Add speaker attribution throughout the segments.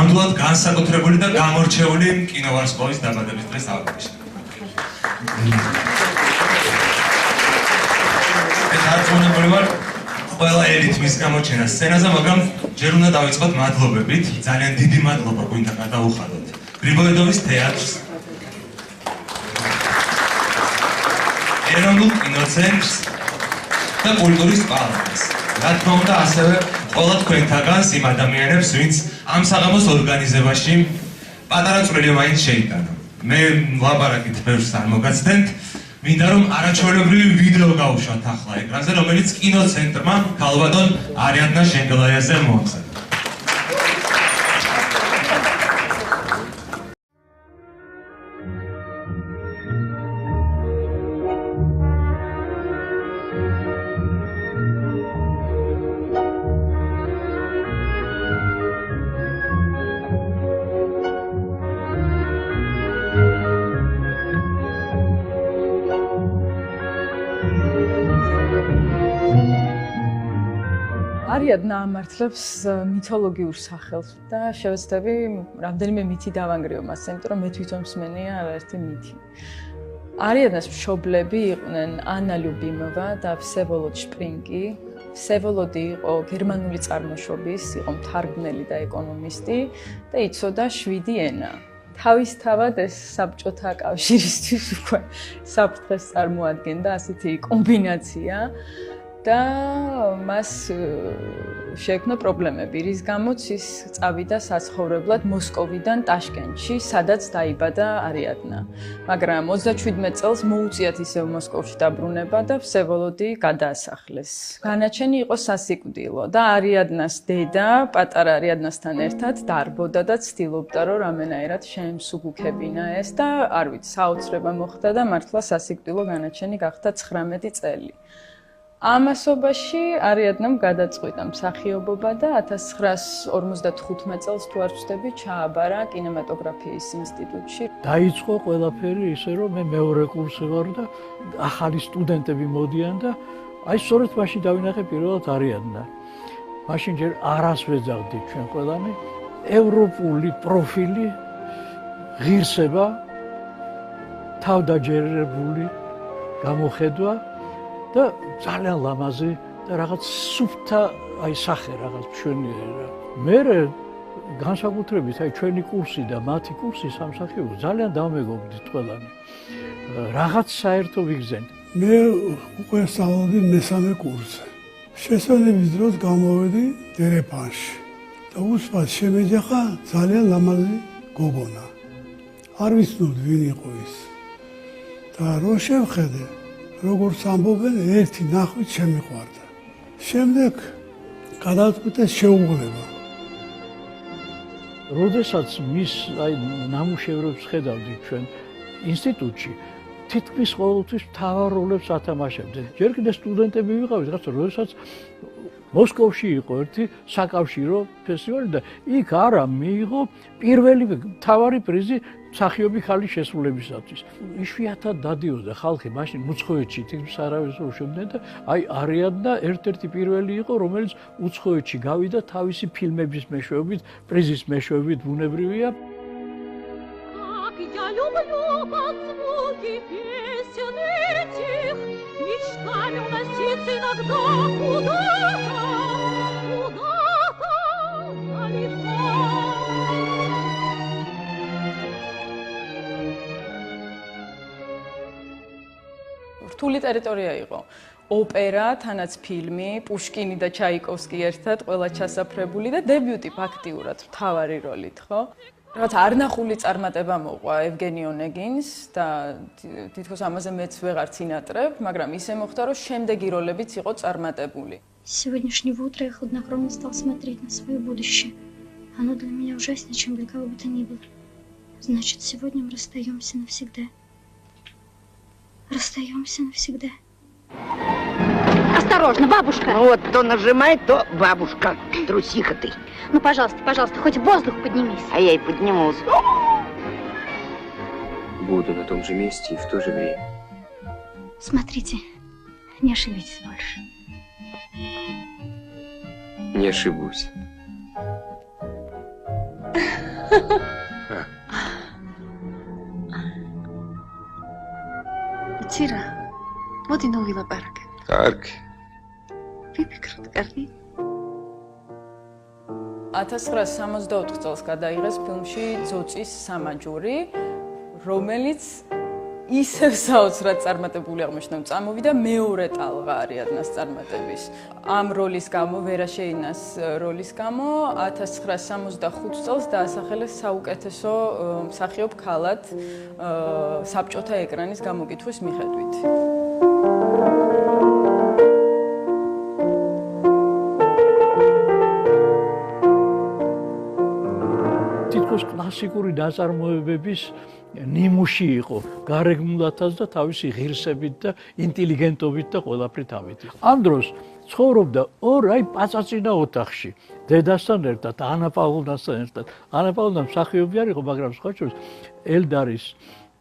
Speaker 1: ნამდვილად განსაკუთრებული და გამორჩეული კინოვარსკვლავის დაბადების დღეს აღნიშნავს. დარწმუნებული ვარ, ყველა ელითმის გამოჩენა სცენაზე, მაგრამ ჯერ უნდა დავიწყოთ მადლობებით. ძალიან დიდი მადლობა გვინდა გადაუხადოთ გრიბოედოვის თეატრს, ეროვნულ კინოცენტრს და კულტურის პალატას. რა თქმა უნდა, ასევე ყველა თქვენთაგანს იმ ადამიანებს, ვინც ამ საღამოს ორგანიზებაში პატარა წვლილი მაინც შეიტანა. მე ლაპარაკით ბევრს არ მოგაცდენთ, მინდა რომ არაჩვეულებრივი ვიდეო გავუშვათ ახლა ეკრანზე, რომელიც კინოცენტრმა ქალბატონ არიადნა შენგელაიაზე მოახსნა.
Speaker 2: არიადნა ამართლებს მითოლოგიურ სახელს და შევეცდები რამდენიმე მითი დავანგრიო მას, იმიტომ რომ მე თვითონ მსმენია არაერთი მითი. არიადნას მშობლები იყვნენ ანა ლიუბიმოვა და ვსევოლოდ შპრინგი. ვსევოლოდი იყო გერმანული წარმოშობის, იყო მთარგმნელი და ეკონომისტი და იცოდა 7 ენა. თავისთავად ეს საბჭოთა კავშირისთვის უკვე საფრთხეს წარმოადგენდა ასეთი კომბინაცია. და მას შეექმნა პრობლემები, რის გამოც ის წავიდა საცხოვრებლად მოსკოვიდან ტაშკენტში, სადაც დაიბადა არიადნა. მაგრამ 37 წელს მოუწიათ ისევ მოსკოვში დაბრუნება და ვსევოლოდი გადაასახლეს. განაჩენი იყო სასიკვდილო და არიადნას დედა პატარა არიადნასთან ერთად დარბოდა და ცდილობდა, რომ რამენაირად შეემსუბუქებინა ეს და არ ვიცი, საოცრება მოხდა და მართლა სასიკვდილო განაჩენი გახდა 19 წელი. ამასობაში არიადნამ გადაწყვიტა მსახიობობა და 1955 წელს თუ არ ვცდები ჩააბარა კინემატოგრაფიის ინსტიტუტში.
Speaker 3: დაიწყო ყველაფერი ისე რომ მე მეორე კურსზე ვარ და ახალი სტუდენტები მოდიან და აი სწორედ მაშინ დავინახე პირველად არიადნა. მაშინ ჯერ არას ვეძახდით ჩვენ ყველანი, ევროპული პროფილი, ღირსება, თავდაჯერებული გამოხედვა და ძალიან ლამაზი და რაღაც სუფთა აი სახე რაღაც მშვენიერი. მე განსაკუთრებით აი ჩვენი კურსი და მათი კურსი სამსახიობო ძალიან დავმეგობრდით ყველანი. რაღაც საერთო ვიგზენთ.
Speaker 4: მე უკვე სწავლობდი მესამე კურსზე. შესაძლებელი დროს გამოვედი დერეფანში და უსმად შემეჯახა ძალიან ლამაზი გოგონა. არ ვიცნობდი ვინ იყო ის. და რო შევხედე როგორც ამბობენ, ერთი ნახვით შემიყვარდა. შემდეგ გადაწყვიტეს შეუღლება. როდესაც მის აი ნამუშევრებს ხედავდი ჩვენ ინსტიტუტში, თითქმის ყოველთვის მთავარ როლებს ათამაშებდნენ. ჯერ კიდევ სტუდენტები ვიყავით, რაღაცა როდესაც მოსკოვში იყო ერთი საკავშირო ფესტივალი და იქ არა მიიღო პირველი მთავარი პრიზი მსახიობი ხალის შესრულებისათვის. იშვიათად დადიოდა ხალხი, მაშინ უცხოეთში თითქმის არავის უშვებდნენ და აი არიადნა ერთ-ერთი პირველი იყო, რომელიც უცხოეთში გავიდა თავისი ფილმების მეშვეობით, პრიზის მეშვეობით, ბუნებრივია.
Speaker 2: რთული ტერიტორია იყო. ოპერა, თანაც ფილმი, პუშკინი და ჩაიკოვსკი ერთად, ყველა ჩასაფრებული და დებიუტი ფაქტიურად მთავარი როლით, ხო? რაღაც არნახული წარმატება მოყვა ევგენი ონეგინს და თითქოს ამაზე მეც ვეღარ წინატრებ, მაგრამ ისე მოხდა, რომ შემდეგი როლებიც იყო წარმატებული.
Speaker 5: Сегодняшнего утра я хладнокровно стал смотреть на свое будущее. Оно для меня ужаснее, чем для кого бы то ни было. Значит, сегодня мы расстаемся навсегда. Расстаемся навсегда.
Speaker 6: Осторожно, бабушка!
Speaker 7: Ну вот, то нажимай, то бабушка. Трусиха ты.
Speaker 6: Ну, пожалуйста, пожалуйста, хоть в воздух поднимись.
Speaker 7: А я и поднимусь.
Speaker 8: Буду на том же месте и в то же время.
Speaker 5: Смотрите, не ошибитесь больше.
Speaker 8: Не ошибусь.
Speaker 9: იცი რა? მოდი ნოვილაპარაკე.
Speaker 8: კარგი.
Speaker 9: ვიფიქროთ, კარგი?
Speaker 2: 1964 წელს გადაიღეს ფილმში ძოწის სამაჯური, რომელიც ისევ საოცრად წარმატებული აღმოჩნდა, წამოვიდა მეორე ტალღა არიადნას წარმატების. ამ როლის გამო, ვერა შეინას როლის გამო 1965 წელს დაასახელეს საუკეთესო მსახიობ ქალად საბჭოთა ეკრანის გამოკითხვის მიხედვით.
Speaker 3: თითქოს კლასიკური ნაწარმოებების ნიმუში იყო გარეგნულათაც და თავისი ღირსებით და ინტელიგენტობით და ყველაფრით ამით. ამ დროს ცხოვრობდა ორ პაწაწინა ოთახში, დედასთან ერთად, ანა პავლოვნასთან ერთად. ანა პავლოვნა მსახიობი არ იყო, მაგრამ სხვა შორის ელდარის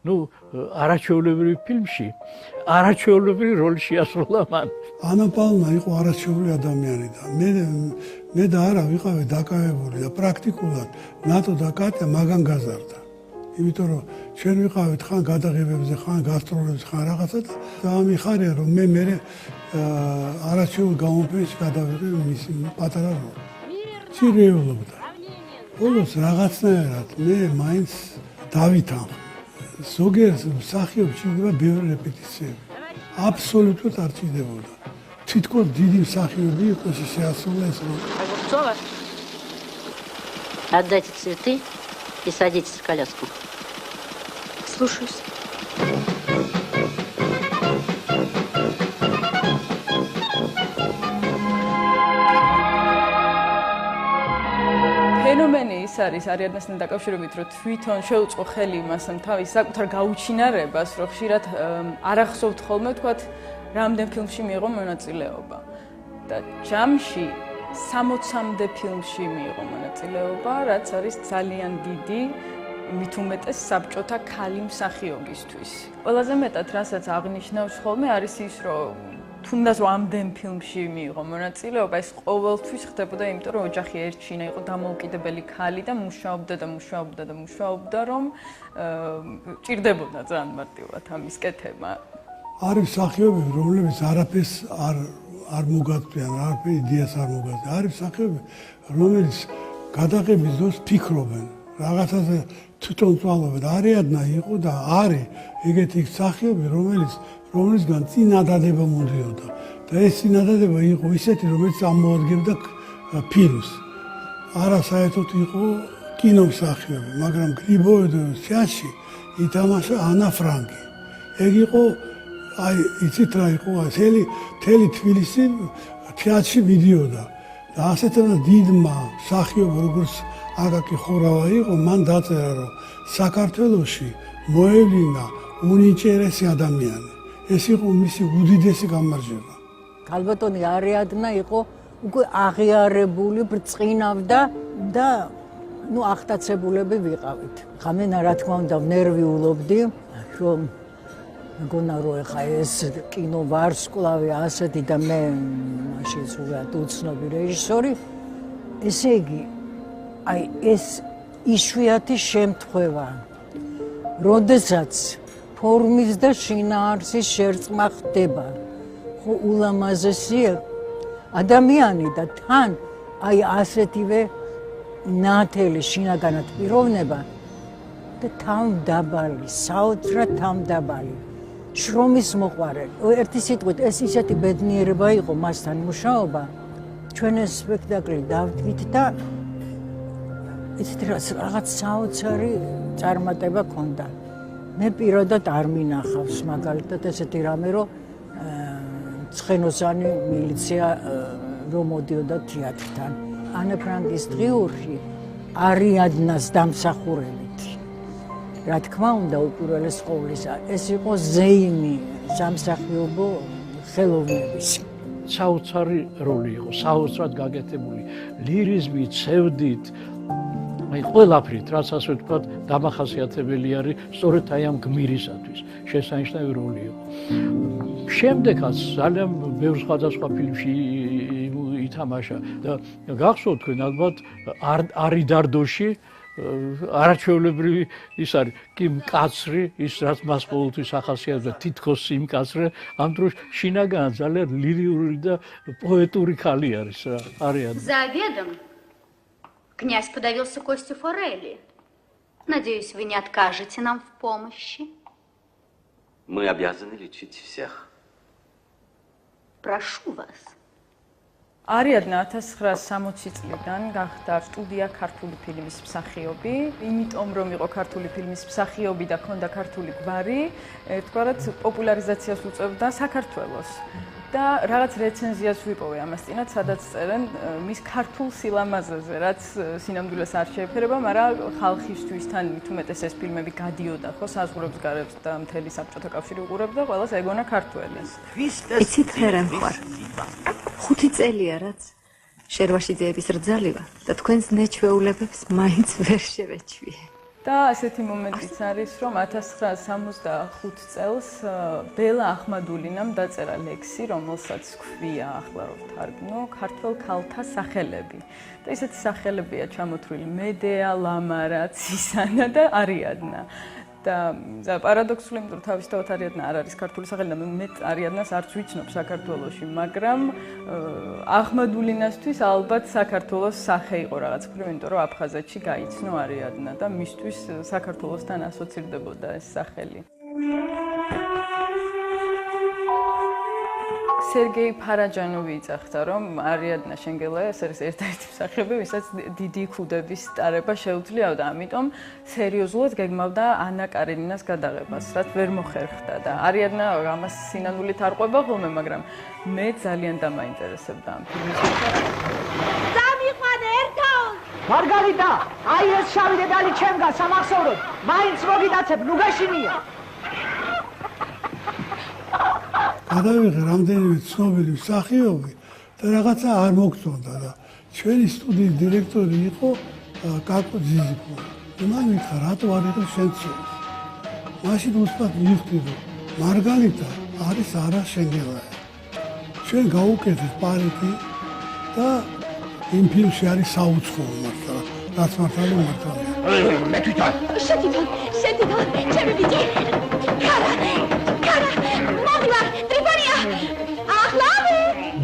Speaker 3: არაჩვეულებრივი ფილმში არაჩვეულებრივი როლი შეასრულა მან.
Speaker 10: ანა პავლოვნა იყო არაჩვეულებრივი ადამიანი და მე და არა ვიყავი დაკავებული და პრაქტიკულად ნატო და კატია მაგან გაზარდა. იმიტომ რომ ჩვენ ვიყავით ხან გადაღებებზე, ხან გასტროლებზე, ხან რაღაცა და ამიხარია რომ მე არაჩვეულ გამოფენაში გადავიღე მის პატარა როლი. ცირეულობდა. ბოლოს რაღაცნაირად მე მაინც დავითანხმ. ზოგიერთ მსახიობს შეიძლება ბევრი რეპეტიციები. აბსოლუტურად არ ჭირდებოდა. თითქოს დიდი მსახიობი იყოს შეასრულა ეს როლი.
Speaker 11: Отдайте цветы и садитесь в коляску.
Speaker 9: Слушаюсь.
Speaker 2: ფენომენი ის არის არიადნასთან დაკავშირებით, რომ თვითონ შეუწყო ხელი იმასთან თავის საკუთარ გაუჩინარებას, რომ ხშირად არ ახსოვთ ხოლმე თქვათ რამდენ ფილმში მიიღო მონაწილეობა. და ჯამში 60-მდე ფილმში მიიღო მონაწილეობა, რაც არის ძალიან დიდი, მით უმეტეს საბჭოთა ქალი მსახიობისთვის. ყველაზე მეტად რასაც აღნიშნავს ხოლმე არის ის, რომ თუნდაც რომ ამდენ ფილმში მიიღო მონაწილეობა, ეს ყოველთვის ხდებოდა, იმიტომ რომ ოჯახი ერჩინა, იყო დამოუკიდებელი ქალი და მუშაობდა, რომ ჭირდებოდა ძალიან მარტივად ამის კეთება.
Speaker 10: არის მსახიობები, რომლებიც არაფერს არ მოგაწვიან, არაფერ იდეას არ მოგაწვიან. არის მსახიობები, რომელიც გადაღების დროს ფიქრობენ, რაღაცაზე თვითონ წვალობენ. არიადნა იყო და არის ეგეთი მსახიობი, რომელისგან წინადადება მომდიოდა. და ეს წინადადება იყო ისეთი, რომელიც ამოადგენდა ფილმს. არა საერთოდ იყო კინომსახიობი, მაგრამ გრიბოედოვის თეატრში ითამაშა ანა ფრანკი. ეგ იყო იცით რა იყო, მთელი თბილისი თეატრში მიდიოდა. და ასეთანა დიდმა მსახიობ როგორც აკაკი ხურავა იყო, მან დაწერა, რომ საქართველოში მოევლინა უნიჭერესი ადამიანი. ეს იყო მისი უდიდესი გამარჯვება.
Speaker 12: ქალბატონი არიადნა იყო უკვე აღიარებული, ბრწყინავდა და ახტაცებულები ვიყავით. ხამენა რა თქმა უნდა ნერვიულობდი, რომ მგონა რომ ეხა ეს კინო ვარსკვლავი ასეთი და მე მაშინ სულად უცნობი რეჟისორი. ესე იგი, ეს იშვიათი შემთხვევა, როდესაც ფორმის და შინაარსის შერწყმა ხდება, ხო ულამაზესია ადამიანი და თან ასეთივე ნათელი შინაგანად პიროვნება და თავმდაბალი, საოცრად თავმდაბალი, შრომის მოყვარე. ერთი სიტყვით, ეს ისეთი ბედნიერება იყო მასთან მუშაობა. ჩვენ ეს სპექტაკლი დავდგით და იცით რაღაც საოცარი წარმატება ჰქონდა. მე პირადად არ მინახავს მაგალითად ესეთი რამე, რომ ცხენოსანი მილიცია რომ მოდიოდა თეატრთან. ანა ფრანკის დღიურში არიადნას დამსახურებით. რა თქმა უნდა, უპირველეს ყოვლისა, ეს იყო ზეიმი სამსახიობო ხელოვნების.
Speaker 3: საოცარი როლი იყო, საოცრად გაკეთებული, ლირიზმით, ცევდით, ყველაფრით, რაც ასე ვთქვათ, დამახასიათებელი არის სწორედ ამ გმირისათვის. შესანიშნავი როლი იყო. შემდეგაც ძალიან ბევრ სხვადასხვა ფილმში ითამაშა და გახსოვთ თქვენ ალბათ არიდარდოში არაჩვეულებრივი ის არის კი მკაცრი ის რაც მას ყოველთვის ახასიათებდა თითქოს სიმკაცრე ამ დროს შინაგან ძალიან ლირიული და პოეტური ქალი არის რა არიან
Speaker 6: За обедом князь подавился костью форели. Надеюсь, вы не откажете нам в помощи.
Speaker 13: Мы обязаны лечить всех.
Speaker 6: Прошу вас.
Speaker 2: Ariadna 1960 წლიდან გახდა სტუდია ქართული ფილმის მსახიობი, იმიტომ რომ იყო ქართული ფილმის მსახიობი და ჰქონდა ქართული გვარი, ერთგვარად პოპულარიზაციას უწევდა საქართველოს. და რაღაც რეცენზიას ვიპოვე ამას წინათ, სადაც წერენ მის ქართულ სილამაზეზე, რაც სინამდვილეს არ შეეფერება, მაგრამ ხალხისთვის თან მithumetes ეს ფილმები გადიოდა ხო საზღვრებს გარეთ და მთელი საბჭოთა კავშირი უყურებდა, ყველას ეგონა ქართველის.
Speaker 9: იცით ხერენ ხარ. 5 წელია რაც შერვაშიძეების რძალია და თქვენს ნეჩვეულებებს მაინც ვერ შევეჩვიე.
Speaker 2: და ასეთი მომენტიც არის, რომ 1965 წელს ბელა ახმადულინამ დაწერა ლექსი, რომელსაც ჰქვია, ახლა რომ ვთარგმნო, ქართველ ქალთა სახელები. და ესეთი სახელებია ჩამოთვლილი: მედეა, ლამარა, ცისანა და არიადნა. და პარადოქსული, იმიტომ რომ თავისთავად არიადნა არ არის ქართული სახელი და მე არიადნას არც ვიცნობ საქართველოში, მაგრამ ახმადულინასთვის ალბათ საქართველოს სახე იყო რაღაც მხრივ, იმიტომ რომ აფხაზეთში გაიცნო არიადნა და მისთვის საქართველოსთან ასოცირდებოდა ეს სახელი. სერგეი ფარაჯანოვი იცახდა, რომ არიადნა შენგელაია ეს არის ერთ-ერთი მსახიობი, ვისაც დიდი ქუდების ტარება შეუძლია და ამიტომ სერიოზულად გეგმავდა ანა კარენინას გადაღებას, რაც ვერ მოხერხდა და არიადნა ამას სინანულით არ ყვება ხოლმე, მაგრამ მე ძალიან დამაინტერესებდა ამ ფილმის.
Speaker 14: დამიყვანე ერთაულ! მარგარიტა, აი ეს შავი დედალი ჩემგან სამახსოვროდ, მაინც მოგიდაცებ, ნუ გაშინია.
Speaker 10: გადავიღე რამდენიმე ცნობილი მსახიობი და რაღაცა არ მოგწონდა და ჩვენი სტუდიის დირექტორი იყო კაკო ძიზიფოვი. მან მითხრა, რატო არ იყო შენ ცნობილი? მაშინ უცბად მივხვდი, რომ მარგალიტა არის არა შენგელაია. ჩვენ გავუკეთეთ პარიტი და იმ ფილმში არის საუცხოო მართლა, რაც მართალი მართალია.
Speaker 14: მე თვითონ. შენ თვითონ, ჩემი ბიჭი.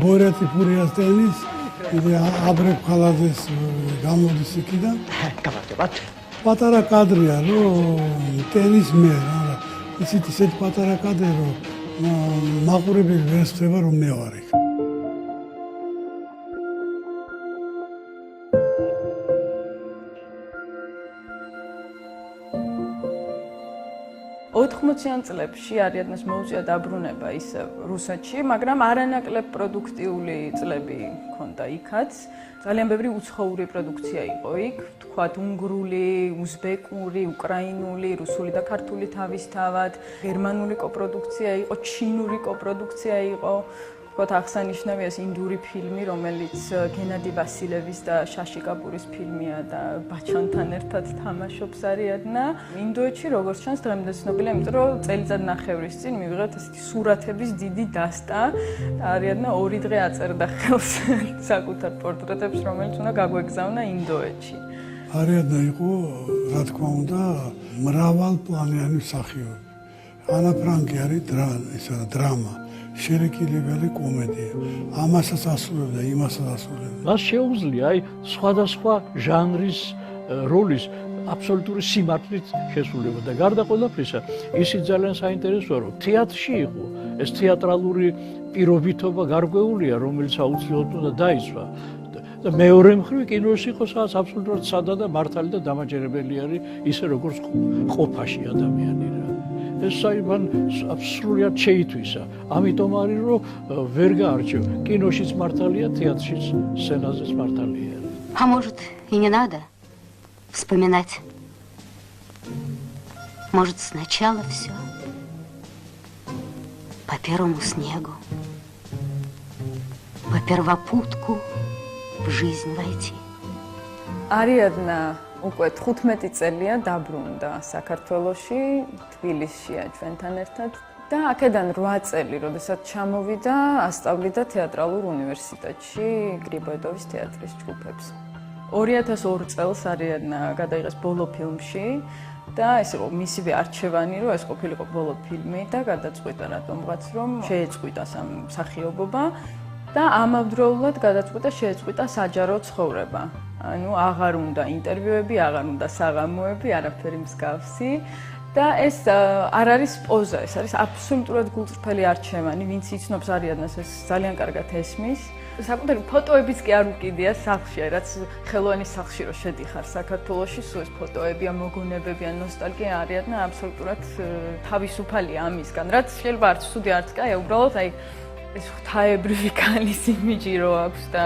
Speaker 10: ბორატი ფურიას ტენის, აბრეფ ხალაძეს გამოდის იქიდან.
Speaker 14: გამარჯობათ.
Speaker 10: პატარა კადრია, რომ ტენის მე რა. ისეთ პატარა კადრი, რომ მაყურებელი ვერ ხდება, რომ მე ვარ იქ.
Speaker 2: ოთხმოციან წლებში არიადნას მოუწია დაბრუნება ისე რუსეთში, მაგრამ არანაკლებ პროდუქტიული წლები ჰქონდა იქაც. ძალიან ბევრი უცხოური პროდუქცია იყო იქ, თქვათ უნგრული, უზბეკური, უკრაინული, რუსული და ქართული თავისთავად, გერმანული კოპროდუქცია იყო, ჩინური კოპროდუქცია იყო. თქვათ აღსანიშნავია ეს ინდური ფილმი, რომელიც გენადი ვასილევის და შაში კაპურის ფილმია და ბაჩანთან ერთად თამაშობს არიადნა. ინდოეთში როგორც ჩანს დღემდე ცნობილია, იმიტომ რომ წელიწადნახევრის წინ მივიღეთ ესეთი სურათების დიდი დასტა და არიადნა 2 დღე აწერდა ხელს საკუთარ პორტრეტებს, რომელიც უნდა გაგვეგზავნა ინდოეთში.
Speaker 10: არიადნა იყო, რა თქმა უნდა, მრავალპლანიანი მსახიობი. ანა ფრანკი არის დრამა. შერეკილებელი კომედია. ამასაც ასრულებდა, იმასაც ასრულებდა.
Speaker 3: მას შეუძლია აი სხვადასხვა ჟანრის როლის აბსოლუტური სიმართლით შესრულება და გარდა ყველაფრისა, ისიც ძალიან საინტერესოა, რომ თეატრში იყო. ეს თეატრალური პირობითობა გარკვეულია, რომელიც აუცილებლად უნდა დაიცვა. და მეორე მხრივ კინოში იყო სადაც აბსოლუტურად სადა და მართალი და დამაჯერებელი არის ისე როგორც ყოფაში ადამიანი რა. ეს საიმან აბსოლუტურად შეითვისა. ამიტომ არის რომ ვერ გაარჩევ. კინოშიც მართალია, თეატრშიც, სცენაზეც მართალია.
Speaker 6: А может, и не надо вспоминать? Может, сначала все? По первому снегу, по первопутку в жизнь войти.
Speaker 2: არიადნა უკვე 15 წელია დაბრუნდა საქართველოში, თბილისშია ჩვენთან ერთად და აქედან 8 წელი, როდესაც ჩამოვიდა, ასწავლიდა თეატრალურ უნივერსიტეტში გრიბოედოვის თეატრის ჯგუფებს. 2002 წელს არიადნა გადაიღეს ბოლო ფილმში და ეს იყო მისივე არჩევანი, რომ ეს ყოფილიყო ბოლო ფილმი და გადაწყვიტა რატომღაც რომ შეეწყვიტა ამ მსახიობობა და ამავდროულად გადაწყვიტა შეეწყვიტა საჯარო ცხოვრება. ანუ აღარ უნდა ინტერვიუები, აღარ უნდა საღამოები, არაფერი მსგავსი. და ეს არ არის პოზა, ეს არის აბსოლუტურად გულწრფელი არჩევანი, ვინც იცნობს არიადნას ეს ძალიან კარგად ესმის. საკუთარი ფოტოებიც კი არ უკიდია სახლში, რაც ხელოვანის სახლში რო შედიხარ საქართველოში, სულ ეს ფოტოებია, მოგონებები, ნოსტალგია არიადნა აბსოლუტურად თავისუფალია ამისგან, რაც შეიძლება არც ცუდი არც კაია, უბრალოდ აი ეს ღვთაებრივი კანის იმიჯი რო აქვს და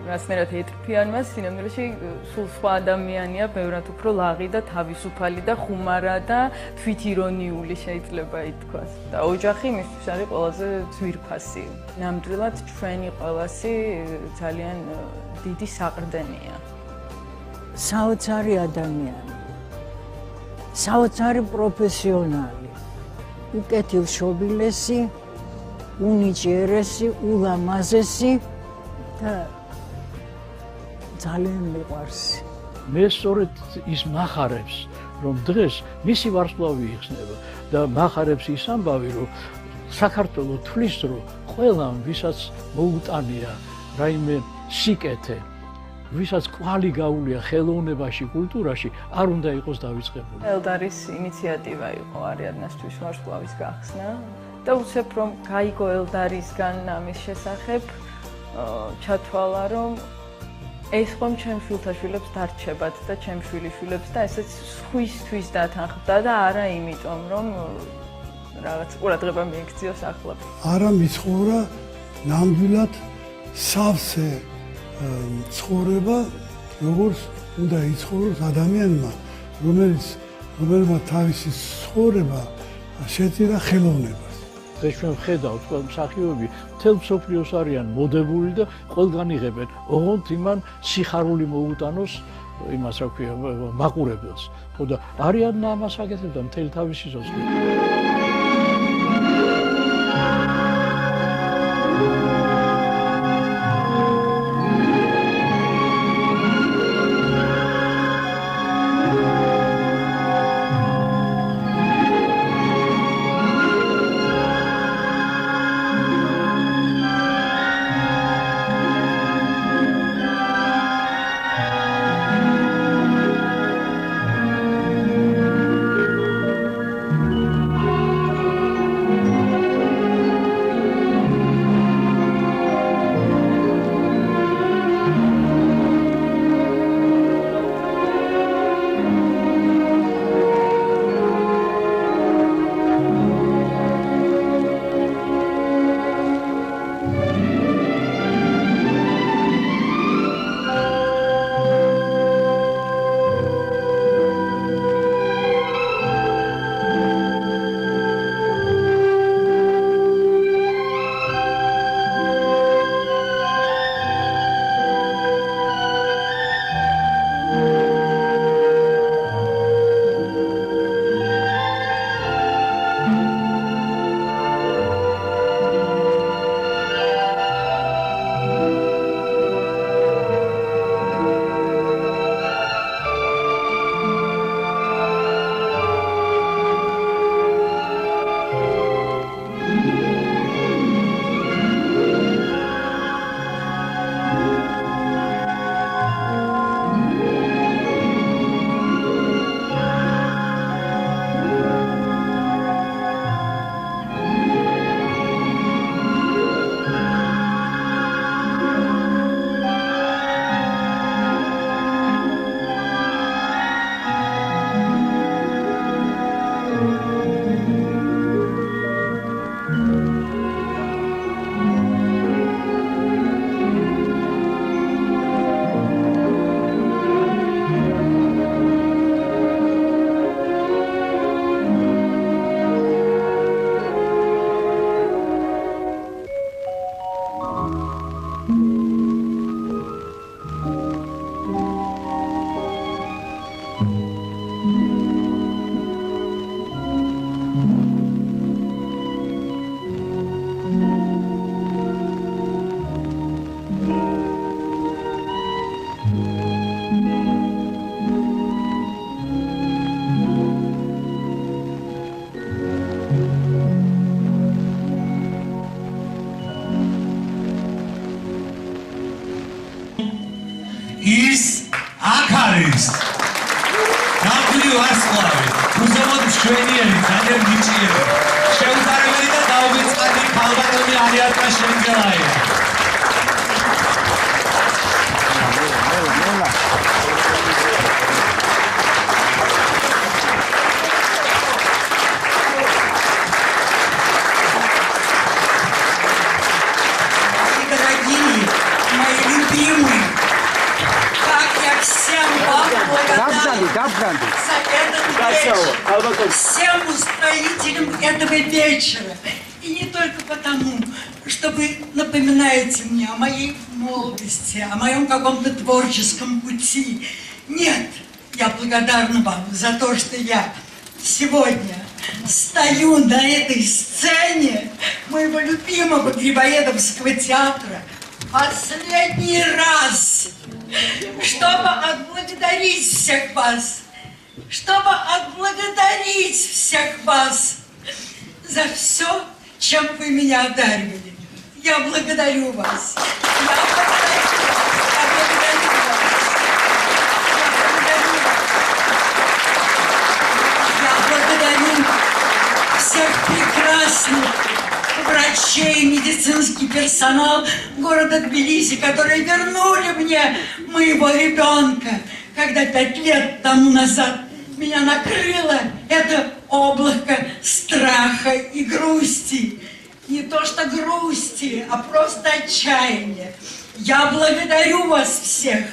Speaker 2: რასნაირად ეტრფიან მას სინამდვილეში სულ სხვა ადამიანია, ბევრად უფრო ლაღი და თავისუფალი და ხუმარა და თვითირონიული შეიძლება ითქვას. და ოჯახი მისთვის არის ყველაზე ძვირფასი. ნამდვილად ჩვენი ყველასი ძალიან დიდი საყრდენია.
Speaker 12: საოცარი ადამიანი. საოცარი პროფესიონალი. უკეთილშობილესი უნიჭიერესი, ულამაზესი და ძალიან მიყვარს.
Speaker 3: მე სწორედ ის მახარებს, რომ დღეს მისი ვარსკვლავი იხსნება და მახარებს ის ამბავი, რომ საქართველოს თვლის, რომ ყველამ, ვისაც მოუტანია რაიმე სიკეთე, ვისაც კვალი გაუვლია ხელოვნებაში, კულტურაში, არ უნდა იყოს დავიწყებული.
Speaker 2: ელდარის ინიციატივა იყო არიადნასთვის ვარსკვლავის გახსნა. და უცებ რომ გაიგო ელდარისგან ამის შესახებ ჩათვალა რომ ეს ხომ ჩემ შვილთაშვილებს დარჩებათ და ჩემ შვილიშვილებს და ესეც სხვისთვის დათანხმდა და არა იმიტომ რომ რაღაც ყურადღება მიექციოს ახლად.
Speaker 10: არა მიცხოვრა ნამდვილად სავსე ცხოვრება, როგორც უნდა იცხოვროს ადამიანმა, რომელმა თავისი ცხოვრება შეწირა ხელოვნებას.
Speaker 3: დღეს ჩვენ ვხედავთ, რომ მსახიობები მთელ მსოფლიოს არიან მოდებული და ყველგან იღებენ, ოღონდ იმან სიხარული მოუტანოს იმას რა ქვია, მაყურებელს. ხო და არიან ამას აკეთებდა მთელი თავისი სიცოცხლე.
Speaker 1: ვარსკვლავი, უზომოდ მშვენიერი, ძალიან ნიჭიერი. შეუძლებელი და დაუვიწყარი ქალბატონი არიატა შენგელაია.
Speaker 15: Всем устроителям этого вечера. И не только потому, что вы напоминаете мне о моей молодости, о моем каком-то творческом пути. Нет, я благодарна вам за то, что я сегодня стою на этой сцене моего любимого Грибоедовского театра последний раз, чтобы отблагодарить всех вас. Чтобы отблагодарить всех вас за все, чем вы меня одаривали. Я благодарю вас. Я благодарю всех прекрасных врачей, медицинский персонал города Тбилиси, которые вернули мне моего ребенка, когда 5 лет тому назад меня накрыло это облако страха и грусти. Не то что грусти, а просто отчаяния. Я благодарю вас всех.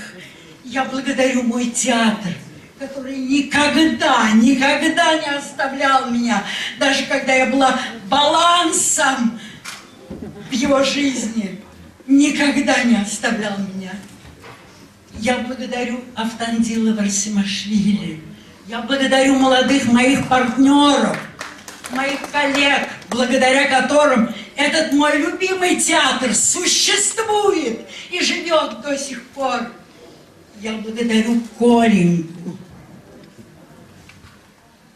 Speaker 15: Я благодарю мой театр, который никогда не оставлял меня, даже когда я была балансом в его жизни, никогда не оставлял меня. Я благодарю Автандила Варсимашвили. Я благодарю молодых моих партнеров, моих коллег, благодаря которым этот мой любимый театр существует и живет до сих пор. Я благодарю Коленьку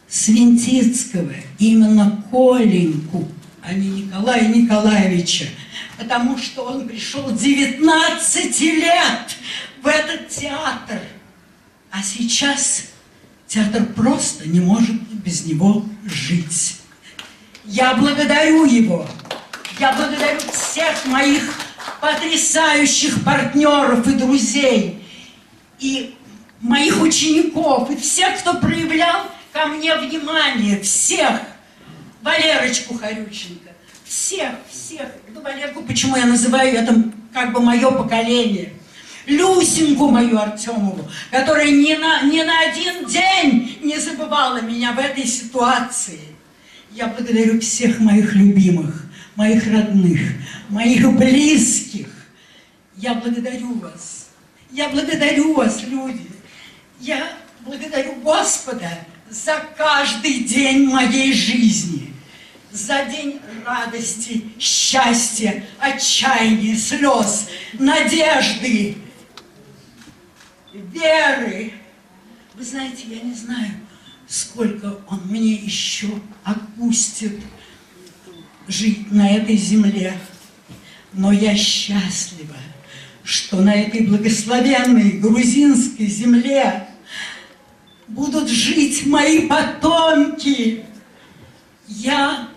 Speaker 15: Свинтицкого, именно Коленьку, а не Николая Николаевича, потому что он пришел 19 лет в этот театр, а сейчас театр просто не может без него жить. Я благодарю его, я благодарю всех моих потрясающих партнеров и друзей, и моих учеников, и всех, кто проявлял ко мне внимание, всех, Валерочку Харюченко, всех. Ну, Валерку, почему я называю это как бы мое поколение, Люсеньку мою Артемову, которая ни на один день не забывала меня в этой ситуации. Я благодарю всех моих любимых, моих родных, моих близких. Я благодарю вас. Я благодарю вас, люди. Я благодарю Господа за каждый день моей жизни. За день радости, счастья, отчаяния, слез, надежды, веры. Вы знаете, я не знаю, сколько он мне еще отпустит жить на этой земле. Но я счастлива, что на этой благословенной грузинской земле будут жить мои потомки. Я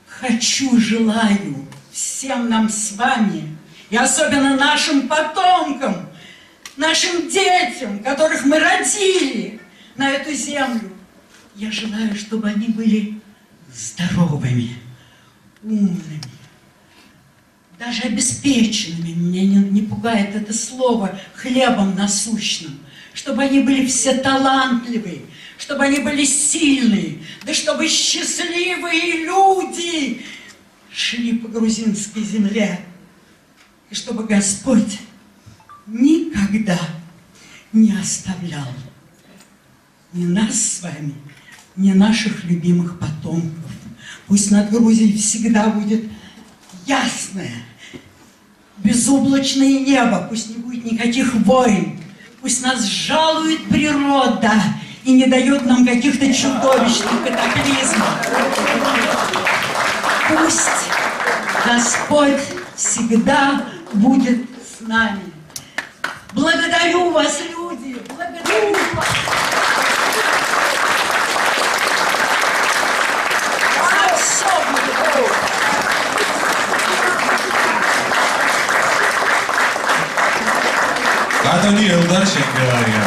Speaker 15: хочу, желаю всем нам с вами, и особенно нашим потомкам, нашим детям, которых мы родили на эту землю, я желаю, чтобы они были здоровыми, умными, даже обеспеченными. Меня не пугает это слово, хлебом насущным. Чтобы они были все талантливые, чтобы они были сильные, да чтобы счастливые люди шли по грузинской земле. И чтобы Господь никогда не оставлял ни нас с вами, ни наших любимых потомков. Пусть над Грузией всегда будет ясное, безоблачное небо, пусть не будет никаких войн, пусть нас жалует природа и не дает нам каких-то чудовищных катаклизмов. Пусть Господь всегда будет с нами. Благодарю вас, люди, благодарю вас.
Speaker 1: ბატონი ელდარ შენგელაია.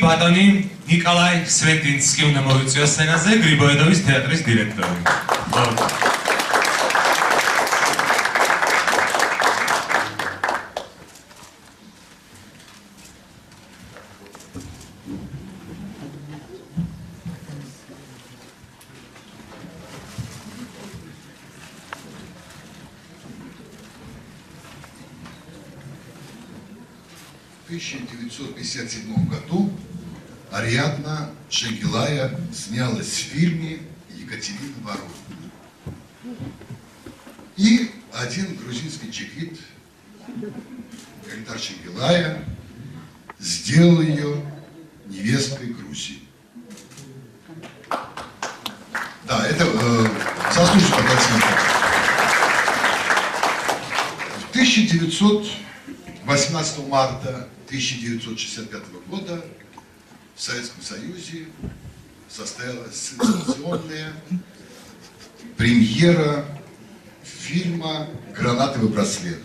Speaker 1: ბატონი ნიკოლაი სვეტინსკი უნდა მოვიწვიოს სცენაზე, გრიბოედოვის თეატრის დირექტორი.
Speaker 16: В 1957 году Ариадна Шенгелая снялась в фильме «Екатерина Воронина». И один грузинский чекит, Эльдар Шенгелая, сделал ее невесткой Грузии. Да, это заслуженно аплодисменты. В 18 марта 1965 года в Советском Союзе состоялась сенсационная премьера фильма «Гранатовый браслет»,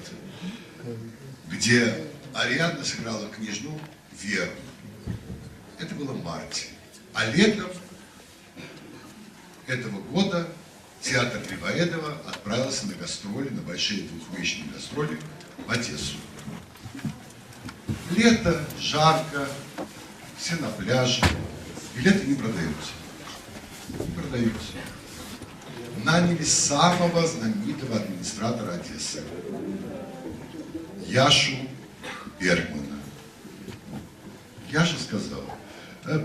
Speaker 16: где Ариадна сыграла княжну Веру. Это было в марте. А летом этого года театр Грибоедова отправился на гастроли, на большие двухмесячные гастроли в Одессу. Лето, жарко, все на пляже, билеты не продаются. Не продаются. Наняли самого знаменитого администратора Одессы, Яшу Бергмана. Яша сказал: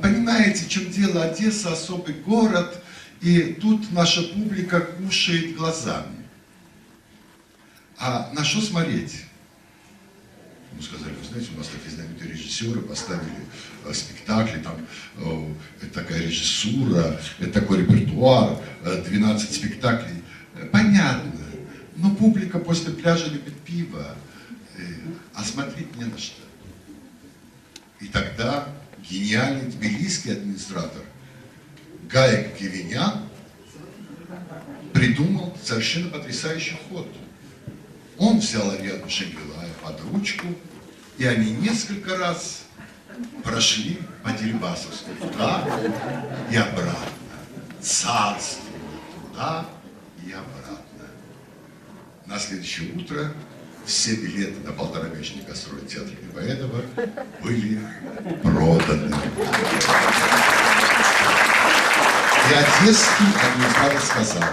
Speaker 16: понимаете, в чем дело, Одесса особый город, и тут наша публика кушает глазами. А на что смотреть? Мы сказали: вы знаете, у нас такие знаменитые режиссеры поставили спектакли, там такая режиссура, такой репертуар, 12 спектаклей. Понятно, но публика после пляжа любит пиво, а смотреть не на что. И тогда гениальный тбилисский администратор Гаек Кивинян придумал совершенно потрясающий ход. Он взял Ариадну Шенгелая под ручку, и они несколько раз прошли по Дерибасовску туда и обратно. Царство туда и обратно. На следующее утро все билеты на полторамесячный гастроль театра Грибоедова были проданы. И одесский администратор сказал: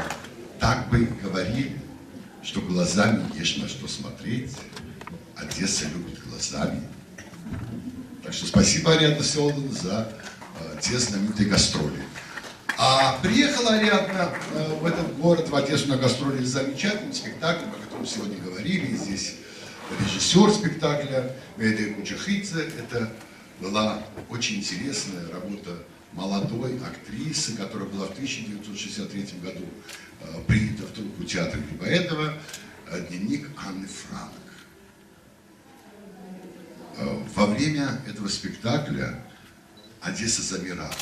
Speaker 16: так бы говорили, что глазами есть на что смотреть. Одесса любит глазами. Так что спасибо, Ариадна Селдон, за те знаменитые гастроли. А приехала Ариадна в этот город, в Одессу, на гастроли с замечательным спектаклем, о котором сегодня говорили. Здесь режиссер спектакля Медия Куджахидзе. Это была очень интересная работа молодой актрисы, которая была в 1963 году принята в труппу театра Грибоедова, дневник Анны Франк. Во время этого спектакля Одесса замирала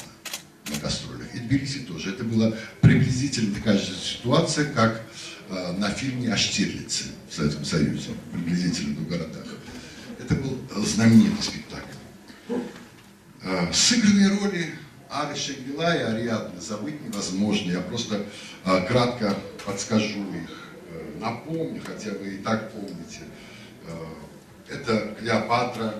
Speaker 16: на гастролях, и Тбилиси тоже. Это была приблизительно такая же ситуация, как на фильме о Штирлице в Советском Союзе, приблизительно в городах. Это был знаменитый спектакль. Сыгранные роли Али Шенгелая и Ариадны забыть невозможно. Я просто кратко подскажу их, напомню, хотя вы и так помните. Это Клеопатра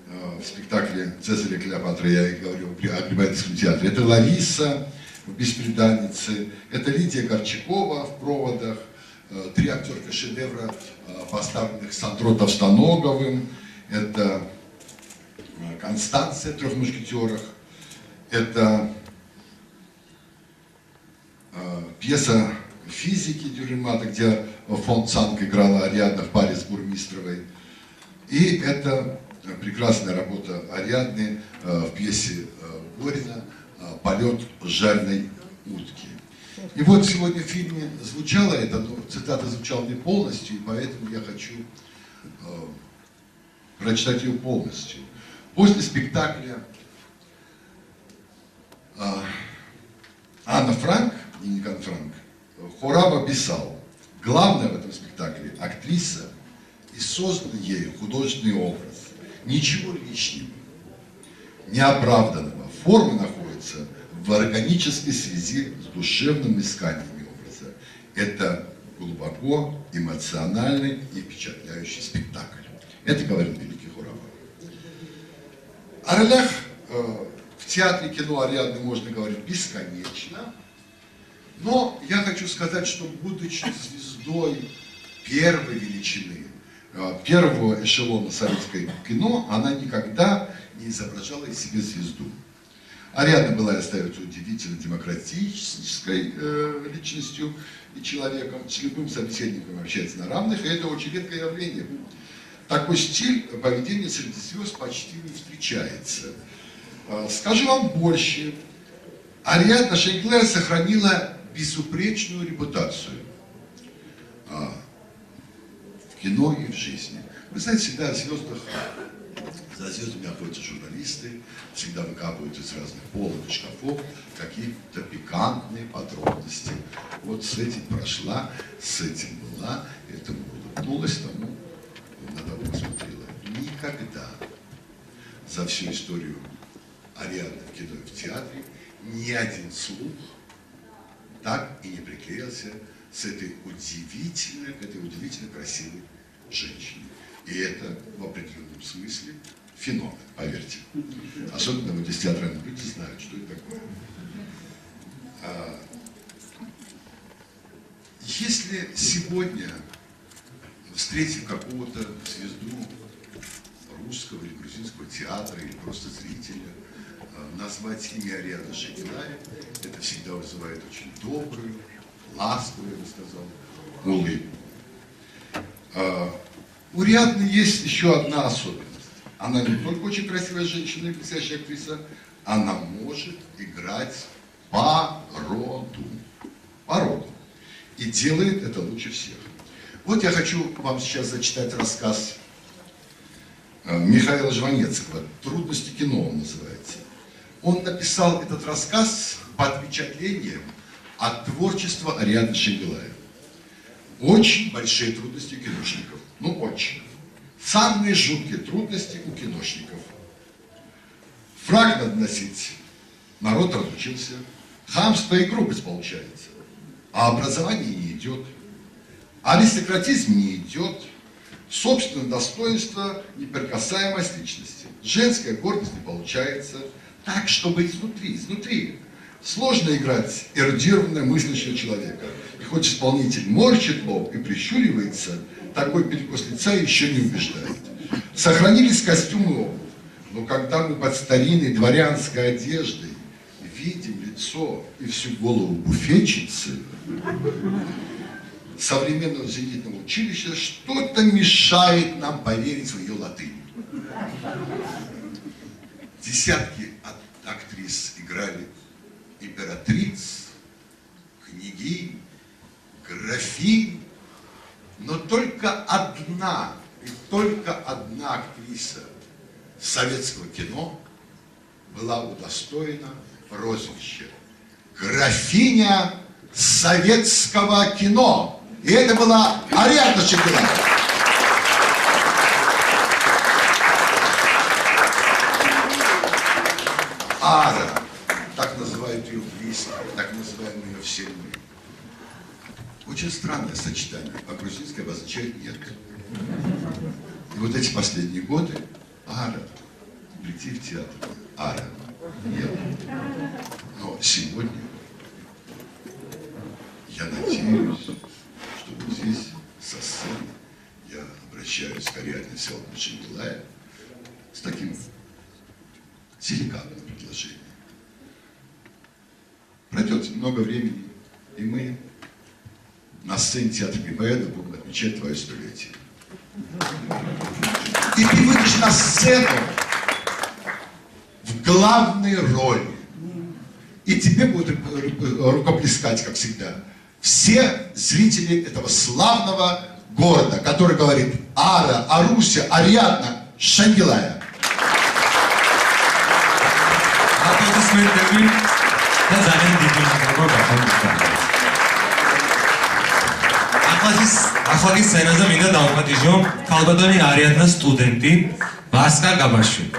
Speaker 16: в спектакле «Цезарь и Клеопатра», я и говорю о Грибоедовском театре. Это Лариса в «Бесприданнице», это Лидия Горчакова в «Проводах», три актерка шедевра, поставленных Сандро Товстоноговым, это Констанция в «Трех мушкетерах», Это пьеса физики Дюрремата, где фон Цанк играла Ариадна в паре с Бурмистровой. И это прекрасная работа Ариадны в пьесе Горина «Полет жареной утки». И вот сегодня в фильме звучало это, но цитата звучала не полностью, и поэтому я хочу прочитать ее полностью. После спектакля Анна Франк, и Никан Франк, Хораба писал: главное в этом спектакле — актриса и созданный ею художественный образ. Ничего лишнего, неоправданного. Форма находится в органической связи с душевными исканиями образа. Это глубоко эмоциональный и впечатляющий спектакль. Это говорил великий Хораба. О ролях в театре, кино Ариадны можно говорить бесконечно, но я хочу сказать, что, будучи звездой первой величины, первого эшелона советского кино, она никогда не изображала из себя звезду. Ариадна была и остается удивительно демократической личностью и человеком, с любым собеседником общается на равных, и это очень редкое явление. Такой стиль поведения среди звезд почти не встречается. Скажу вам больше. Ариадна Шенклер сохранила безупречную репутацию в кино и в жизни. Вы знаете, всегда о звездах, за звездами охотятся журналисты, всегда выкапывают из разных полок и шкафов какие-то пикантные подробности. Вот с этим прошла, с этим была, этому улыбнулась, тому на того посмотрела. Никогда за всю историю Ариадны в кино и в театре ни один слух так и не приклеился с этой удивительно красивой женщиной. И это в определенном смысле феномен, поверьте. Особенно вот здесь театральные люди знают, что это такое. Если сегодня, встретив какого-то звезду русского или грузинского театра, или просто зрителя, назвать имя Ариадны Шенклер, это всегда вызывает очень добрую, ласковую, я бы сказал, улыбку. У Ариадны есть еще одна особенность. Она не только очень красивая женщина и блестящая актриса, она может играть по роду. По роду. И делает это лучше всех. Вот я хочу вам сейчас зачитать рассказ Михаила Жванецкого «Трудности кино» он называется. Он написал этот рассказ под впечатлением от творчества Ариадны Шенклер. Очень большие трудности киношников. Ну, очень. Самые жуткие трудности у киношников. Фрак надо носить. Народ разучился. Хамство и грубость получается. А образование не идет. Аристократизм не идет. Собственное достоинство, неприкасаемость личности. Женская гордость не получается. Так, чтобы изнутри. Сложно играть эрудированного мыслящего человека. И хоть исполнитель морщит лоб и прищуривается, такой перекос лица еще не убеждает. Сохранились костюмы и обувь. Но когда мы под старинной дворянской одеждой видим лицо и всю голову буфетчицы современного зенитного училища, что-то мешает нам поверить в ее латынь. Десятки актрис играли императриц, княгинь, графинь, но только одна актриса советского кино была удостоена прозвища «Графиня советского кино». И это была Ариадна Шенклер. Ара, так называют ее близкие, так называем ее все мы. Очень странное сочетание. По-грузински обозначает «нет». И вот эти последние годы Ара, прийти в театр, Ара, нет. Но сегодня я надеюсь, что вот здесь, со сцены, я обращаюсь к Ариадне Всеволодовне Шенклер с таким деликатным предложением. много времени, и мы на сцене театра Грибоедова будем отмечать твое столетие. И ты выйдешь на сцену в главной роли. И тебе будут рукоплескать, как всегда, все зрители этого славного города, который говорит Ара, Аруся, Ариадна, Шангелая.
Speaker 1: Аплодисментები და ძალიან დიდი მადლობა გახსოვთ. ახლა ის სცენაზე მინდა დავუმატიჟო ქალბატონი Ариадна студенти Васька Габаშვილი.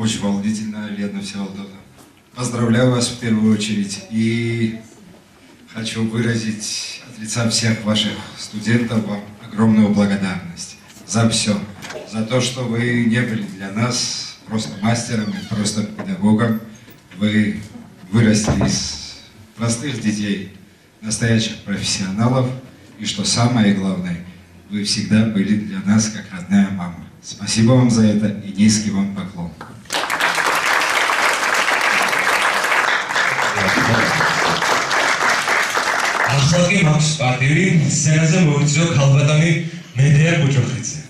Speaker 17: Очень волнительно, Ариадна Всеволодовна. Поздравляю вас в первую очередь и хочу выразить от лица всех ваших студентов вам огромную благодарность за все. За то, что вы не были для нас просто мастером, просто педагогом. Вы выросли из простых детей, настоящих профессионалов. И что самое главное, вы всегда были для нас как родная мама. Спасибо вам за это и низкий вам поклон.
Speaker 1: ახლა კი მაქვს პატივი სცენაზე მოვიწვიო ქალბატონი მედეა კუჭოხიძე.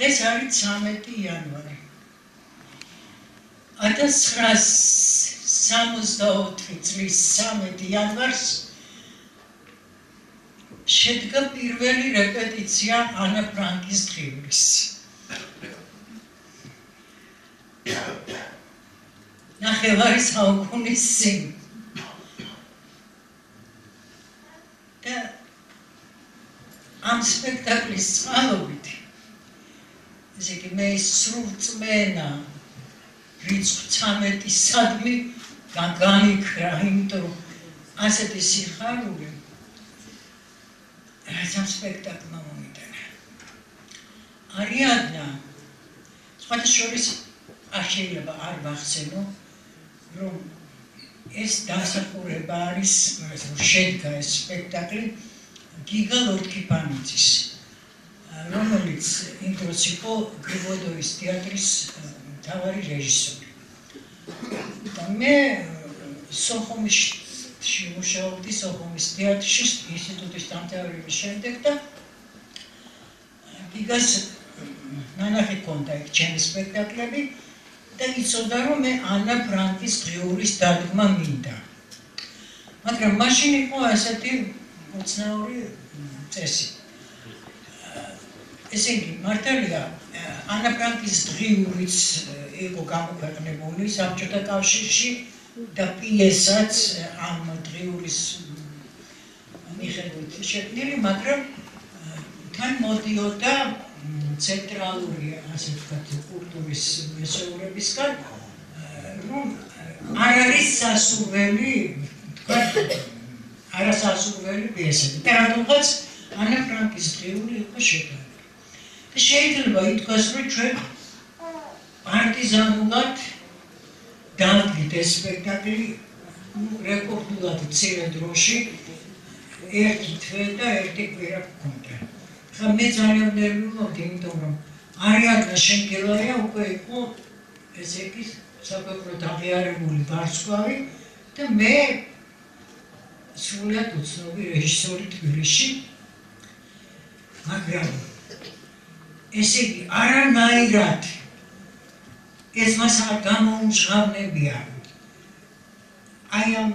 Speaker 15: დღეს არის 13 იანვარი. 1964 წლის 13 იანვარს შედგა პირველი რეპეტიცია ანა ფრანკის დღიურის. ნახევარი საუკუნის წინ. და ამ სპექტაკლის წყალობით ესე იგი მე სრულწმენა რიცხვ 13 სადმი განიქრა, იმიტომ რომ ასეთი სიხარული ამ სპექტაკლმა მომიტანა. Ариадна, სხვათა შორის არ შეიძლება არ ვახსენო, რომ ეს დასახურება არის, რომ შედგა ეს სპექტაკლი გიგა ლორთქიფანიძის, რომელიც იმ დროს იყო გრიბოედოვის თეატრის მთავარი რეჟისორი. და მე სოხუმში მუშაობდი სოხუმის თეატრში ინსტიტუტის დამთავრების შემდეგ და გიგას ნანახი ჰქონდა იქ ჩემი სპექტაკლები და იცოდა რომ მე ანა ფრანკის დღიურის დადგმა მინდა. მაგრამ მაშინ იყო ასეთი უცნაური წესი. ესე იგი, მართალია, ანა ფრანკის დღიურიც იყო გამოქვეყნებული საბჭოთა კავშირში და პიესაც ამ დღიურის მიხედვით შექმნილი, მაგრამ თან მოდიოდა ცენტრალური, ასე ვთქვათ, კულტურის მესეურებისგან, რომ არ არის სასურველი, ვთქვათ, არასასურველი პიესები. და რატომღაც ანა ფრანკის დღიური იყო შეტანილი. და შეიძლება ითქვას, რომ ჩვენ პარტიზანულად დავდგით ეს სპექტაკლი რეკორდულად მცირე დროში, ერთი თვე და ერთი კვირა გქონდა. ხა მე ძალიან ნერვიულობდი, იმიტომ რომ Ариадна შენგელაია უკვე იყო ესე იგი საკვებრო დაღიარებული ვარსკვლავი და მე სრულიად უცნობი რეჟისორი თბილისში, მაგრამ ესე იგი არანაირად ეს მას არ გამოუმჟღავნებია აი ამ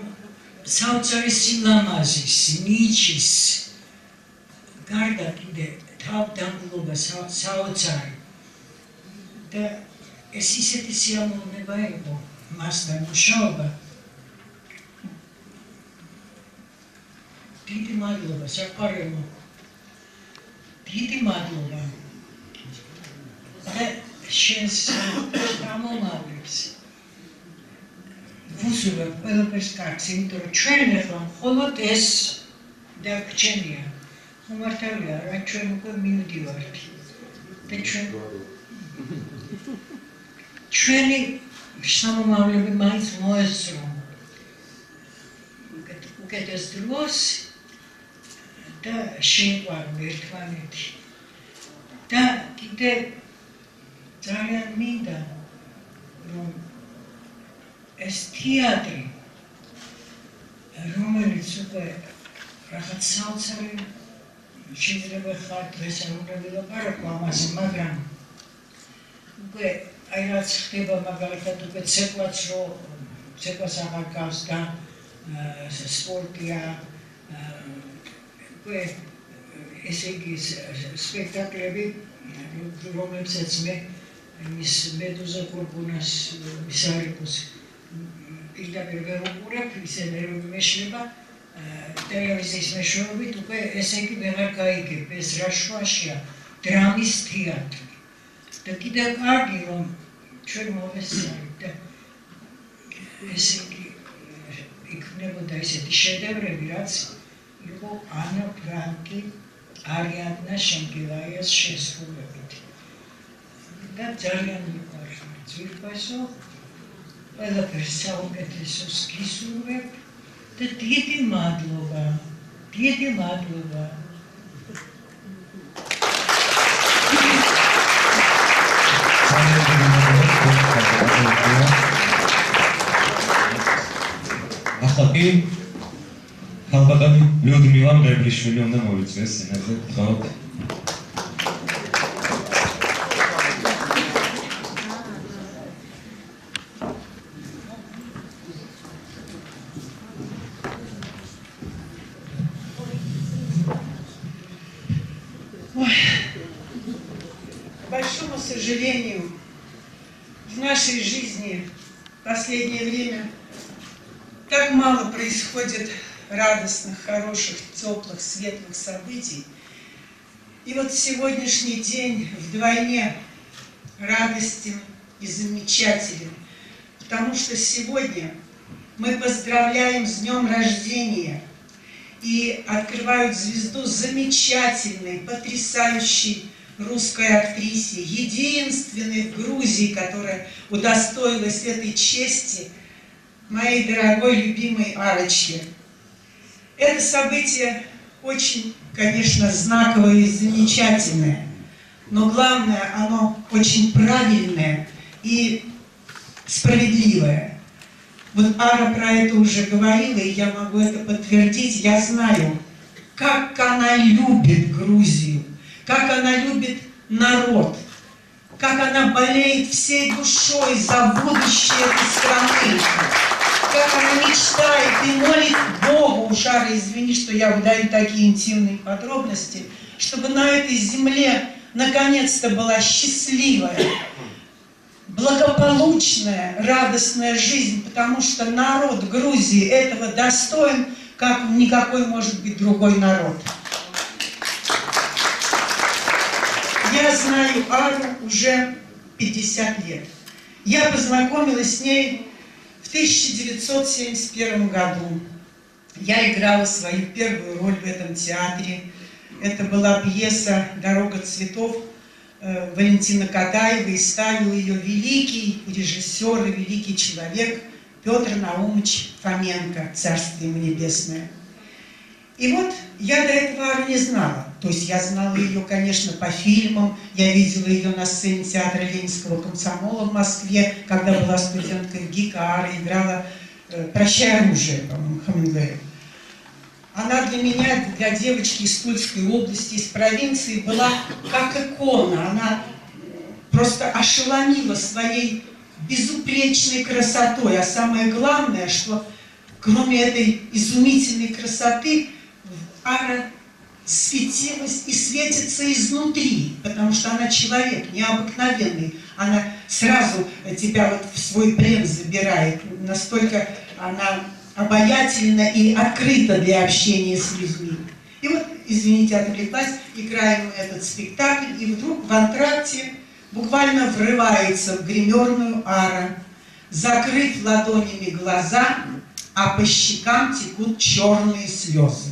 Speaker 15: საოცარი სილამაზის, ნიჩის გარდა კიდე თავდამხობა საოცარი და ეს ისეთი სიამოვნება იყო მასთან მუშაობა დიდი მადლობა, საყვარელო. დიდი მადლობა. და შენს გამომავლებს. ვუსურვებ ყველაფერს კარგს, იმიტომ რომ ჩვენ ახლა მხოლოდ ეს დაგვრჩენია. მართალია, რა ჩვენ უკვე მივდივართ. და ჩვენი სამომავლები მაინც მოესწრონ. უკეთეს დროს და შეყვარონ ერთმანეთი. და კიდე ძალიან მინდა, რომ ეს თეატრი, რომელიც უკვე რაღაც საოცარი შეიძლება ხარ დღეს არ უნდა ვილაპარაკო ამაზე, მაგრამ უკვე აი რაც ხდება მაგალითად უკვე ცეკვაც რომ ცეკვას აღარ გავს და სპორტია, უკვე ესე იგი სპექტაკლები, რომლებსაც მე ის მედუზა კურკუნას ვისარიკოს პირდაპირ ვერ უყურებ, ისე ნერვები მეშლება ტელევიზიის მეშვეობით, უკვე ესე იგი ვეღარ გაიგებ, ეს რა შუაშია, დრამის თეატრი. და კიდევ კარგი, რომ ჩვენ მოვესწრებით და ესე იგი იქნებოდა ესეთი შედევრები, რაც იყო ანა ფრანკი, არიადნა შენგელაიას შესრულებით. და ძალიან მიყვარხარ ძვირფასო, ყველაფერს საუკეთესოს გისურვებ და დიდი მადლობა, დიდი მადლობა.
Speaker 1: ახლა კი ხალბატონი ლიუდმილა მღებრიშვილი უნდა მოვიწვიეს სცენაზე, გთხოვთ.
Speaker 15: К большому сожалению, в нашей жизни в последнее время так мало происходит радостных, хороших, теплых, светлых событий. И вот сегодняшний день вдвойне радостен и замечателен, потому что сегодня мы поздравляем с днем рождения и открывают звезду замечательной, потрясающей русской актрисе, единственной в Грузии, которая удостоилась этой чести, моей дорогой, любимой Арочке. Это событие очень, конечно, знаковое и замечательное, но главное, оно очень правильное и справедливое. Вот Ара про это уже говорила, и я могу это подтвердить. Я знаю, как она любит Грузию, как она любит народ, как она болеет всей душой за будущее этой страны, как она мечтает и молит Богу, Ара, извини, что я выдаю такие интимные подробности, чтобы на этой земле наконец-то была счастливая, благополучная, радостная жизнь, потому что народ Грузии этого достоин, как никакой может быть другой народ. Я знаю Ару уже 50 лет. Я познакомилась с ней в 1971 году. Я играла свою первую роль в этом театре. Это была пьеса «Дорога цветов» Валентина Кадаева, и ставил ее великий режиссер и великий человек Петр Наумович Фоменко, царствие ему небесное. И вот я до этого Ару не знала. То есть я знала ее, конечно, по фильмам, я видела ее на сцене театра Ленинского комсомола в Москве, когда была студенткой ГИКа. Ара играла «Прощай, оружие», по-моему, Хемингуэя. Она для меня, для девочки из Тульской области, из провинции, была как икона. Она просто ошеломила своей безупречной красотой. А самое главное, что кроме этой изумительной красоты, Ара светилась и светится изнутри, потому что она человек необыкновенный. Она сразу тебя вот в свой плен забирает. Настолько она обаятельна и открыта для общения с людьми. И вот, извините, отвлеклась, играем этот спектакль, и вдруг в антракте буквально врывается в гримерную Ара, закрыв ладонями глаза, а по щекам текут черные слезы.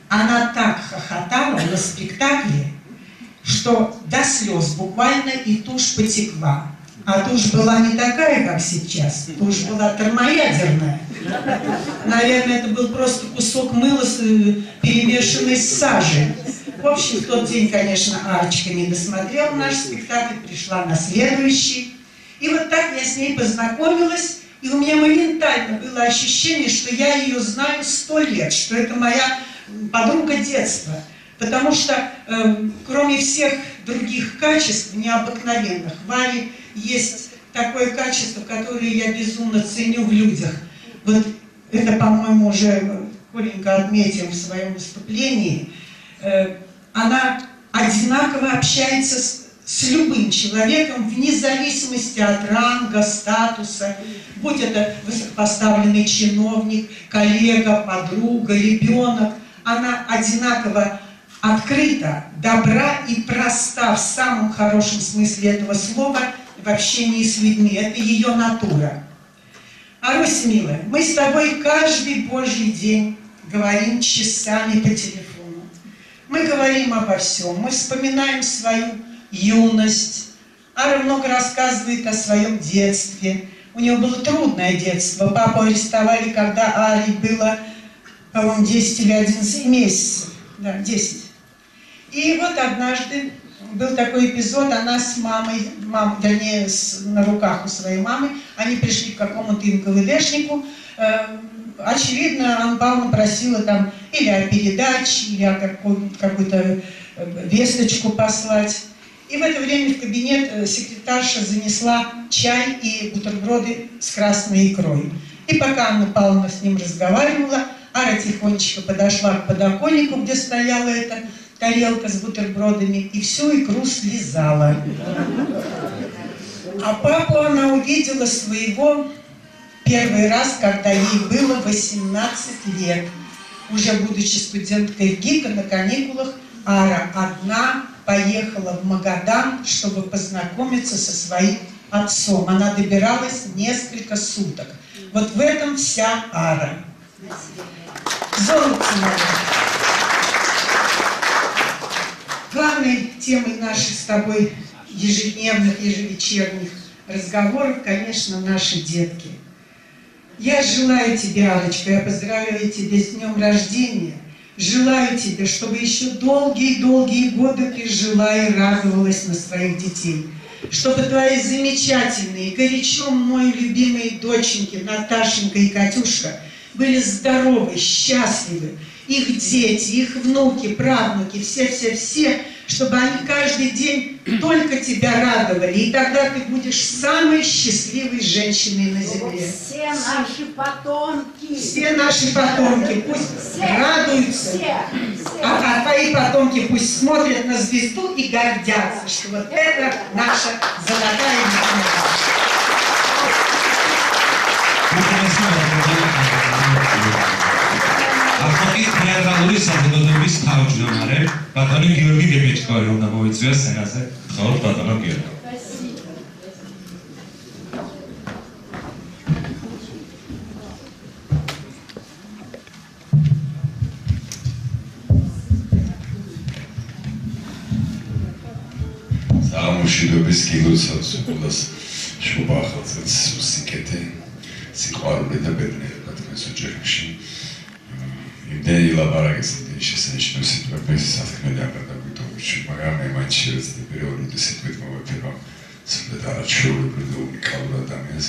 Speaker 15: Она так хохотала на спектакле, что до слез буквально и тушь потекла. А тушь была не такая, как сейчас, тушь была термоядерная. Наверное, это был просто кусок мыла, перемешанный с сажей. В общем, в тот день, конечно, Арочка не досмотрела наш спектакль, пришла на следующий. И вот так я с ней познакомилась, и у меня моментально было ощущение, что я ее знаю 100 лет, что это моя подруга детства. Потому что, кроме всех других качеств необыкновенных, в Аре есть такое качество, которое я безумно ценю в людях. Вот это, по-моему, уже Коленька отметил в своем выступлении. Она одинаково общается с любым человеком, вне зависимости от ранга, статуса, будь это высокопоставленный чиновник, коллега, подруга, ребенок. Она одинаково открыта, добра и проста в самом хорошем смысле этого слова в общении с людьми. Это ее натура. Арусь, милая, мы с тобой каждый божий день говорим часами по телефону. Мы говорим обо всем, мы вспоминаем свою юность. Ара много рассказывает о своем детстве. У него было трудное детство. Папу арестовали, когда Аре было, по-моему, 10 или 11 месяцев. Да, 10. И вот однажды был такой эпизод, она с мамой, вернее, на руках у своей мамы, они пришли к какому-то НКВДшнику. Очевидно, Анна Павловна просила там или о передаче, или о какую-то весточку послать. И в это время в кабинет секретарша занесла чай и бутерброды с красной икрой. И пока Анна Павловна с ним разговаривала, Ара тихонечко подошла к подоконнику, где стояла эта тарелка с бутербродами, и всю икру слезала. А папу она увидела своего первый раз, когда ей было 18 лет. Уже будучи студенткой ГИКа на каникулах, Ара одна поехала в Магадан, чтобы познакомиться со своим отцом. Она добиралась несколько суток. Вот в этом вся Ара. Золото мое. Главной темой наших с тобой ежедневных, ежевечерних разговоров, конечно, наши детки. Я желаю тебе, Арочка, я поздравляю тебя с днем рождения. Желаю тебе, чтобы еще долгие-долгие годы ты жила и радовалась на своих детей. Чтобы твои замечательные, горячо мной любимые доченьки Наташенька и Катюшка были здоровы, счастливы. Их дети, их внуки, правнуки, все, чтобы они каждый день только тебя радовали. И тогда ты будешь самой счастливой женщиной на земле.
Speaker 18: Все наши потомки.
Speaker 15: Все наши потомки пусть радуются. А твои потомки пусть смотрят на звезду и гордятся, что вот это наша золотая Николаева.
Speaker 1: ახლა თეატრალური საბუნებების თავმჯდომარე ბატონი გიორგი გებეჭკორი უნდა მოიწვიოს სცენაზე. ხალხ ბატონო გიორგი.
Speaker 19: სამშვიდობის გილოცავს ყველას შობა ახალწელს სიკეთე სიყვარული და ბედნიერება თქვენს ოჯახში. იმდენი ლაპარაკის შესანიშნავ სიტყვების საქმედა გადაგვიტოვში, მაგრამ მე მაინც შევეცდები პირველი სიტყვით მოვეფერო სულ არაჩვეულებრივ და უნიკალურ ადამიანს.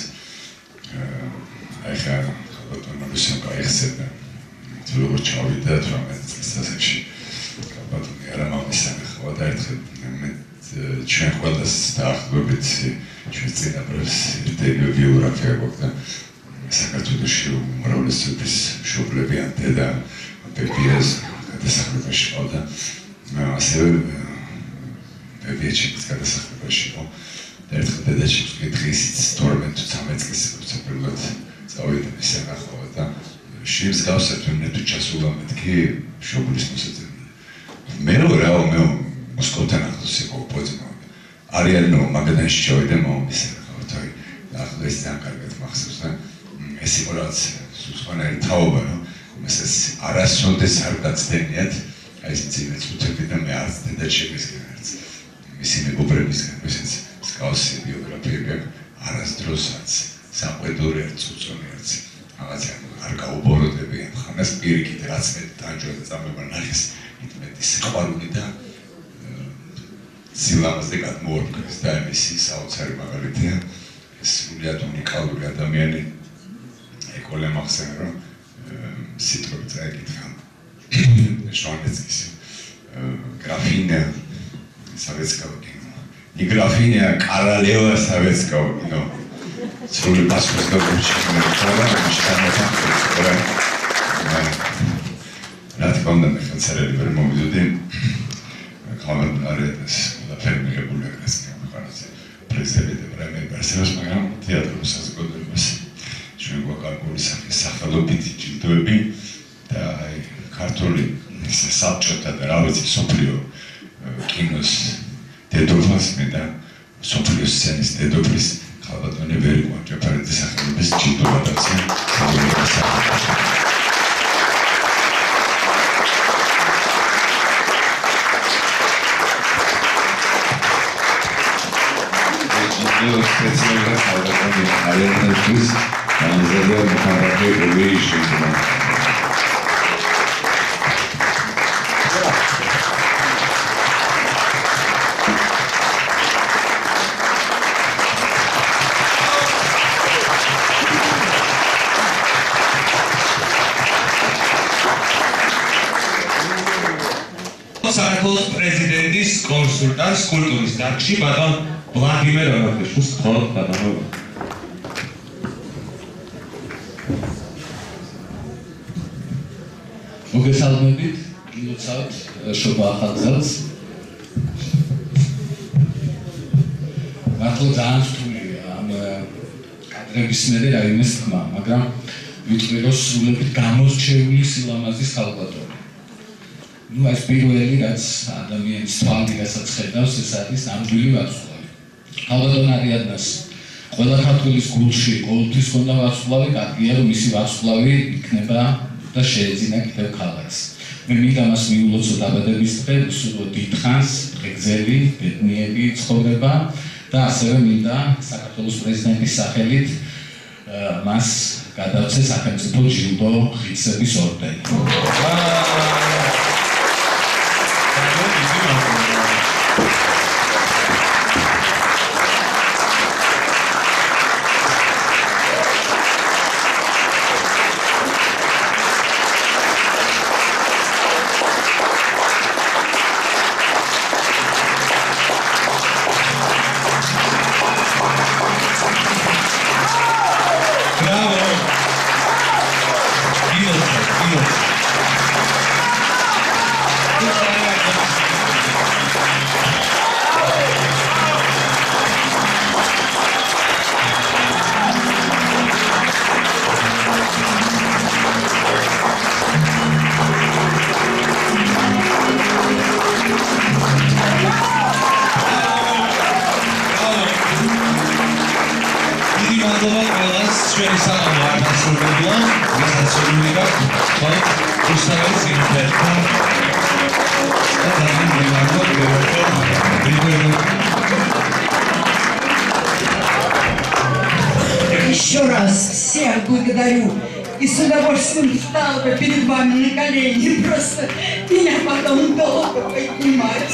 Speaker 19: აი ხა ბატონო მისიო გაიხსენე. თუ როგორ ჩავიდა 18 წლის ასაკში. ბატონი არა მამისანი ხვა და ერთხელ მე ჩვენ ყველას დაახლოებით ჩვენ წინაპრებს დები ბიოგრაფია გვაქვს და საქართველოში უმრავლესობის მშობლებიან დედა პეპიას გადასახლებაში ყავდა. ასევე პეპიაჩის გადასახლებაში იყო. და ერთხელ დედაჩი დღისით 12 თუ 13 წლის როცა პირველად წავედი ისე ნახავ და შიმს გავსეთვენ თუ ჩასულა მეთქი შობლის მოსაძებნი. მე მოსკოვთან ახლოს იყო პოზიციო. არიანო მაგდანში ჩავედი მომისე ნახავ თოი. ახლა ეს ძალიან კარგად მახსოვს და ეს იყო რაც სხვანაირი თაობა რომ ეს არასოდეს არ გაცდენიათ აი ეს ძიმე წუთები და მე არც დედა შემისგენ არც მისი მეგობრებისგან ესეც სკაუსი ბიოგრაფიები არასდროსაც საყვედური არ წუწონი არც რაღაცა არ გაუბოროტები ამ ხანას პირიქით რაც მე დაჯვა და წამება ნახეს იტმედი სიყვარული და სილამაზე გადმოორგეს და მისი საოცარი მაგალითია ეს სრულიად უნიკალური ადამიანი ეკოლე მახსენე რომ სიტყვები წაეკითხა ჟვანეცკის გრაფინა Советского кино. Не графиня, а королева советского кино. С роли пасхальского мужчины. Рад вам на концерте вернул людей. Камер арендас, на ферме регулярность. Представитель времени Барселоны, მაგრამ თეატრს საზოგადოებას ჩვენ გვაქვს სახელობითი ჯილდოები და აი ქართული საბჭოთა და რა ვიცი სოფლიო კინოს დედოფალს მე და სოფლიო სცენის დედოფლის ხალბატონი ვერიკო ჯაფარიძის სახელობის ჯილდო გადაცემა специально халдатани алентус анзадер мухаммад увейшин
Speaker 1: საქართველოს პრეზიდენტის კონსულტანტს კულტურის დარგში ბატონ ვლადიმერ ონოფეშვილს ხოლმე გადამოვა.
Speaker 20: მოგესალმებით, გილოცავთ შობა ახალგაზრდას. მართლა ძალიან რთულია ამ კადრების მერე რაიმეს თქმა, მაგრამ ვიტყვი რომ სრულებით გამორჩეული სილამაზის ხალხატონი. ნუ ეს პირველი რაც ადამიანის თვალი რასაც ხედავს, ეს არის ნამდვილი ვარსკვლავი. ხალხატონ არიადნას ყველა ქართველის გულში ყოველთვის ჰქონდა ვარსკვლავი, კარგია რომ მისი ვარსკვლავი იქნება და შეეძინა კიდევ ქალაქს. მე მინდა მას მიულოცო დაბადების დღე, უსურვო დიდხანს, დღეგრძელი, ბედნიერი ცხოვრება და ასევე მინდა საქართველოს პრეზიდენტის სახელით მას გადავცე სახელმწიფო ჯილდო ღირსების ორდენი.
Speaker 15: Еще раз всех благодарю и с удовольствием встала бы перед вами на колени, просто меня потом долго поднимать.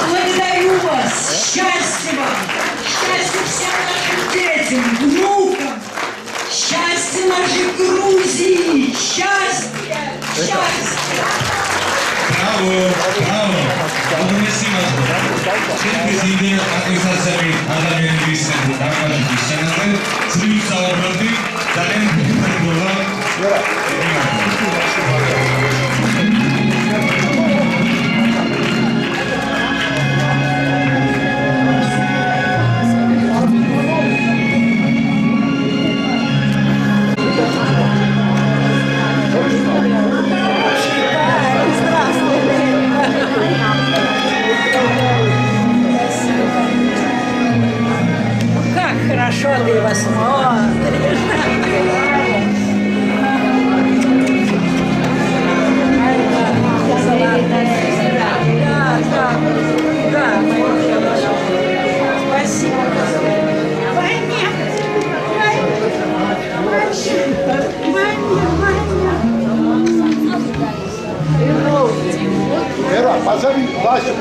Speaker 15: Благодарю вас, счастья вам, счастья всем нашим детям, внукам, счастья нашей Грузии, счастья, счастья.
Speaker 1: Браво, браво! Через идею организации адамиянების დამაჯერების სცენაზე წლების საუბრობდი ძალიან მოგება.
Speaker 12: вас смотрит. Да, спасибо.
Speaker 10: Вера, позови Васю,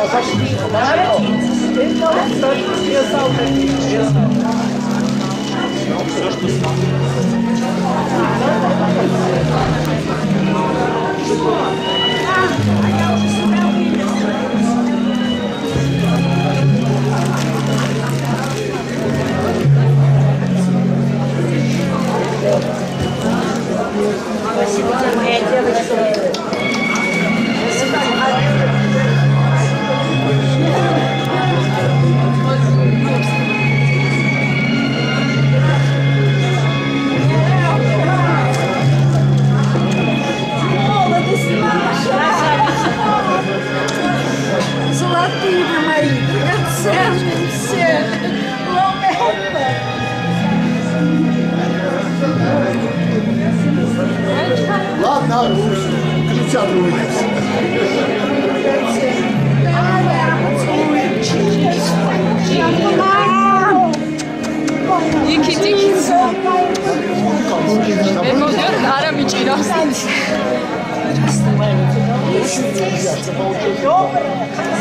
Speaker 12: Золотые вы мои, драгоценные все.
Speaker 10: Ладно, кричат ругаются.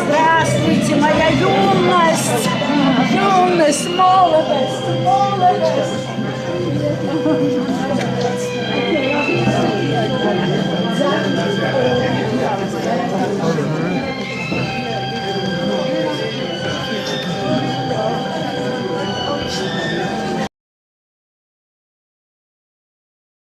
Speaker 12: Здравствуйте, моя юность! Юность, молодость, молодость!